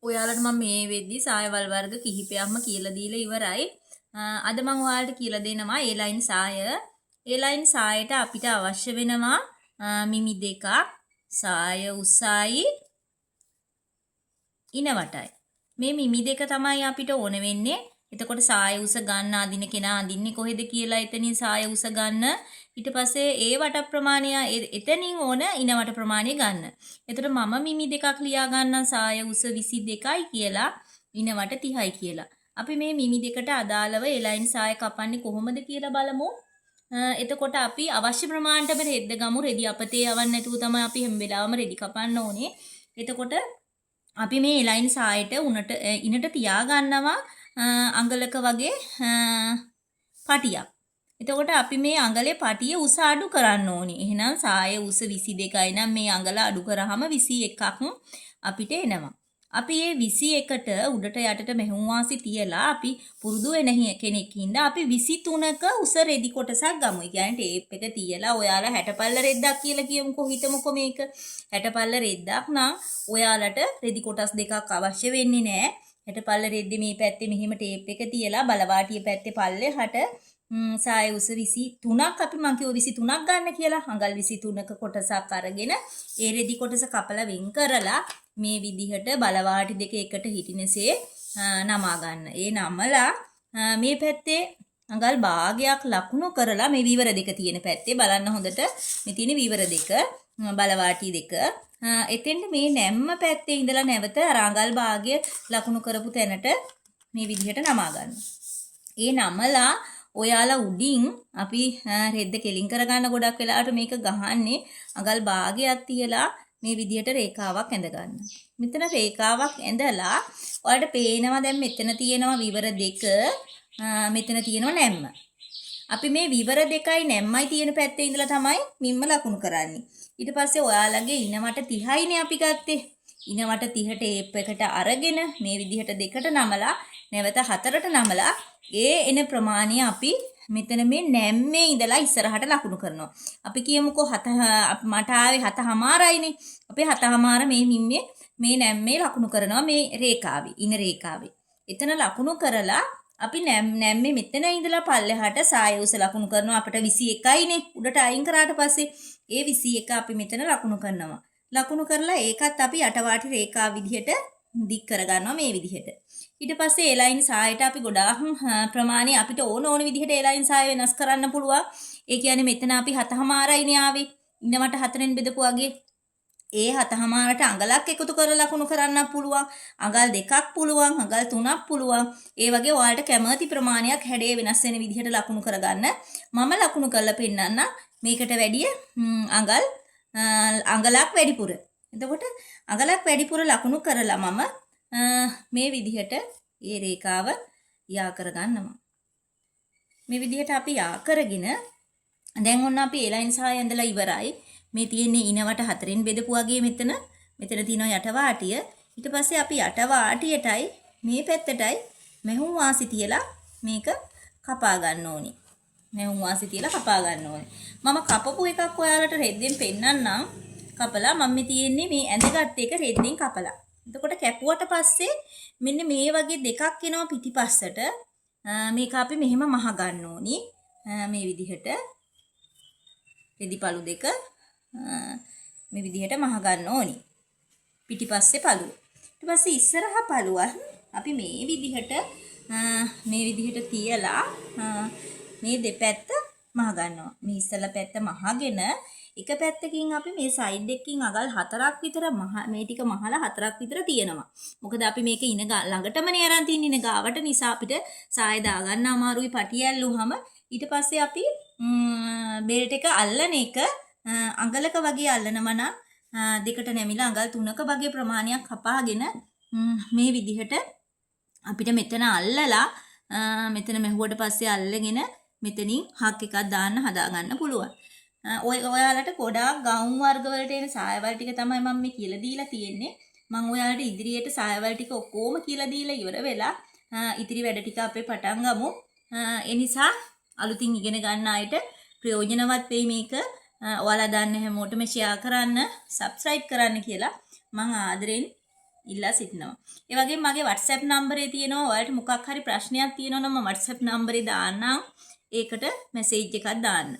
ඔයාලට මම මේ වෙද්දි සායවල් වර්ග කිහිපයක්ම කියලා දීලා ඉවරයි. අද මම ඔයාලට කියලා දෙනවා ඒ ලයින් සාය. ඒ ලයින් සායට අපිට අවශ්‍ය වෙනවා මිමි දෙකක්, සාය උසයි, ඉනවටයි. මේ මිමි දෙක තමයි අපිට ඕන වෙන්නේ. එතකොට සාය උස ගන්න අදින කෙනා අදින්නේ කොහෙද කියලා එතනින් සාය උස ගන්න. ඊට පස්සේ ඒ වට ප්‍රමාණය එතනින් ඕන ඉනවට ප්‍රමාණය ගන්න. එතකොට මම මිමි දෙකක් ලියා ගන්නම් සාය උස 22යි කියලා ඉනවට 30යි කියලා. අපි මේ මිමි දෙකට අදාළව ඒ ලයින් සාය කපන්නේ කොහොමද කියලා බලමු. එතකොට අපි අවශ්‍ය ප්‍රමාණයටම රෙද්ද ගමු. රෙදි අපතේ යවන්න නැතුව තමයි අපි හැම වෙලාවම රෙදි කපන්න ඕනේ. එතකොට අපි මේ ලයින් සායට ඉනට තියා ගන්නවා අඟලක වගේ පටියක්. එතකොට අපි මේ අඟලේ පටිය උස අඩු කරන්න ඕනේ. එහෙනම් සාය උස 22යි නම් මේ අඟල අඩු කරාම 21ක් අපිට එනවා. අපි මේ 21ට උඩට යටට මෙහුම් වාසි තියලා අපි පුරුදු වෙන කෙනෙක් ඉඳලා අපි 23ක උස රෙදි කොටසක් ගමු. ඒ කියන්නේ ටේප් එක තියලා ඔයාලා 60 පල්ල රෙද්දක් කියලා කියමුකෝ හිතමුකෝ මේක. 60 පල්ල රෙද්දක් නම් ඔයාලට රෙදි කොටස් දෙකක් අවශ්‍ය වෙන්නේ නැහැ. 60 පල්ල රෙද්දේ මේ පැත්තේ මෙහිම ටේප් එක තියලා බලවාටිය පැත්තේ පල්ලෙහාට සාය උස 23ක් අපි මං කිව්ව 23ක් ගන්න කියලා. අඟල් 23ක කොටසක් අරගෙන ඒ රෙදි කොටස කපලා වෙන් කරලා මේ විදිහට බලවාටි දෙක එකට හිටිනසේ නමා ගන්න. ඒ නමලා මේ පැත්තේ අඟල් භාගයක් ලකුණු කරලා මේ විවර දෙක තියෙන පැත්තේ බලන්න හොඳට මේ තියෙන විවර දෙක බලවාටි දෙක එතෙන්ට මේ නැම්ම පැත්තේ ඉඳලා නැවත අඟල් භාගය ලකුණු කරපු තැනට මේ විදිහට නමා ගන්න. ඒ නමලා ඔයාලා උඩින් අපි රෙද්ද කෙලින් කරගන්න ගොඩක් වෙලාවට මේක ගහන්නේ අඟල් භාගයක් තියලා මේ විදිහට රේඛාවක් ඇඳ ගන්න. මෙතන රේඛාවක් ඇඳලා ඔයාලට පේනවා දැන් මෙතන තියෙනවා විවර දෙක මෙතන තියෙනවා නැම්ම. අපි මේ විවර දෙකයි නැම්මයි තියෙන පැත්තේ ඉඳලා තමයි මිම්ම ලකුණු කරන්නේ. ඊට පස්සේ ඔයාලගේ ඉනවට 30යිනේ අපි ගත්තේ. ඉනවට 30 ටේප් එකට අරගෙන මේ විදිහට දෙකට නමලා නැවත හතරට නමලා ඒ එන ප්‍රමාණය අපි මෙතන මේ නැම්මේ ඉඳලා ඉස්සරහට ලකුණු කරනවා. අපි කියමුකෝ මට ආවේ 7:00යිනේ. අපි 7:00 මේ මිම්මේ මේ නැම්මේ ලකුණු කරනවා මේ රේඛාවේ ඉන රේඛාවේ. එතන ලකුණු කරලා අපි නැම්මේ මෙතන ඉඳලා පල්ලෙහාට සාය උස ලකුණු කරනවා. අපිට 21යිනේ. උඩට අයින් කරාට පස්සේ ඒ 21 අපි මෙතන ලකුණු කරනවා. ලකුණු කරලා ඒකත් අපි යටවාටි රේඛාව විදිහට දික් කරගන්නවා මේ විදිහට. ඊට පස්සේ ඒ ලයින් සායට අපි ගොඩාක් ප්‍රමාණය අපිට ඕන විදිහට ඒ ලයින් සාය වෙනස් කරන්න පුළුවන්. ඒ කියන්නේ මෙතන අපි 7:00යිනේ ආවේ. ඉන්නවට 4ෙන් බෙදපු වගේ ඒ 7:00ට අඟලක් එකතු කරලා ලකුණු කරන්න පුළුවන්. අඟල් දෙකක් පුළුවන්. අඟල් තුනක් පුළුවන්. ඒ වගේ ඔයාලට කැමති ප්‍රමාණයක් හැඩය වෙනස් වෙන විදිහට ලකුණු කරගන්න. මම ලකුණු කරලා පෙන්නන්න මේකට වැඩිය අඟලක් වැඩිපුර. එතකොට අඟලක් වැඩිපුර ලකුණු කරලා මම මේ විදිහට ඒ රේඛාව යා කරගන්නවා. මේ විදිහට අපි යා කරගෙන දැන් ඔන්න අපි ඒ ලයින් සාය ඇඳලා ඉවරයි. මේ තියෙන්නේ ඉනවට 4ෙන් බෙදපු වගේ මෙතන තියෙනවා යටවාටිය. ඊට පස්සේ අපි යටවාටියටයි මේ පැත්තටයි මෙහුම් වාසි තියලා මේක කපා ගන්න ඕනි. මෙහුම් වාසි තියලා කපා ගන්න ඕනි. මම කපපු එකක් ඔයාලට රෙද්දෙන් පෙන්නන්නම්. කපලා මම මේ තියෙන්නේ මේ ඇඳගත් එක රෙද්දෙන් කපලා. එතකොට කැපුවට පස්සේ මෙන්න මේ වගේ දෙකක් එනවා පිටිපස්සට. මේක අපි මෙහෙම මහ ගන්න ඕනි. මේ විදිහට රෙදිපළු දෙක මේ විදිහට මහ ගන්න ඕනි. පිටිපස්සේ පළුව. ඊට පස්සේ ඉස්සරහා පළුව අපි මේ විදිහට තියලා මේ දෙපැත්ත මහ ගන්නවා. මේ ඉස්සලා පැත්ත මහගෙන එක පැත්තකින් අපි මේ සයිඩ් එකකින් අඟල් 4ක් විතර මේ ටික මහලා 4ක් විතර තියෙනවා. මොකද අපි මේක ඉන ළඟටමනේ අරන් තින්නේ ඉන ගාවට නිසා අපිට සාය දාගන්න අමාරුයි පටිය ඇල්ලුවාම. ඊට පස්සේ අපි බෙල්ට් එක අල්ලන එක අඟලක වගේ අල්ලනවා නම් දෙකට නැමිලා අඟල් 3ක වගේ ප්‍රමාණයක් කපාගෙන මේ විදිහට අපිට මෙතන අල්ලලා මෙතන මැහුවට පස්සේ අල්ලගෙන මෙතනින් හක් එකක් දාන්න හදා ගන්න පුළුවන්. ඔයාලට ගොඩාක් ගවුම් වර්ග වලට එන සායවල ටික තමයි මම මේ කියලා දීලා තියෙන්නේ. මම ඔයාලට ඉදිරියට සායවල ටික ඔක්කොම කියලා දීලා ඉවර වෙලා ඉතිරි වැඩ ටික අපේ පටන් ගමු. ඒ නිසා අලුතින් ඉගෙන ගන්න අයට ප්‍රයෝජනවත් වෙයි මේක. ඔයාලා දන්න හැමෝටම ෂෙයා කරන්න, subscribe කරන්න කියලා මම ආදරෙන් ඉල්ලා සිටිනවා. ඒ වගේම මගේ WhatsApp නම්බරේ තියෙනවා. ඔයාලට මොකක් හරි ප්‍රශ්නයක් තියෙනවා නම් මම WhatsApp නම්බරේ දාන්නම්. ඒකට මැසේජ් එකක් දාන්න.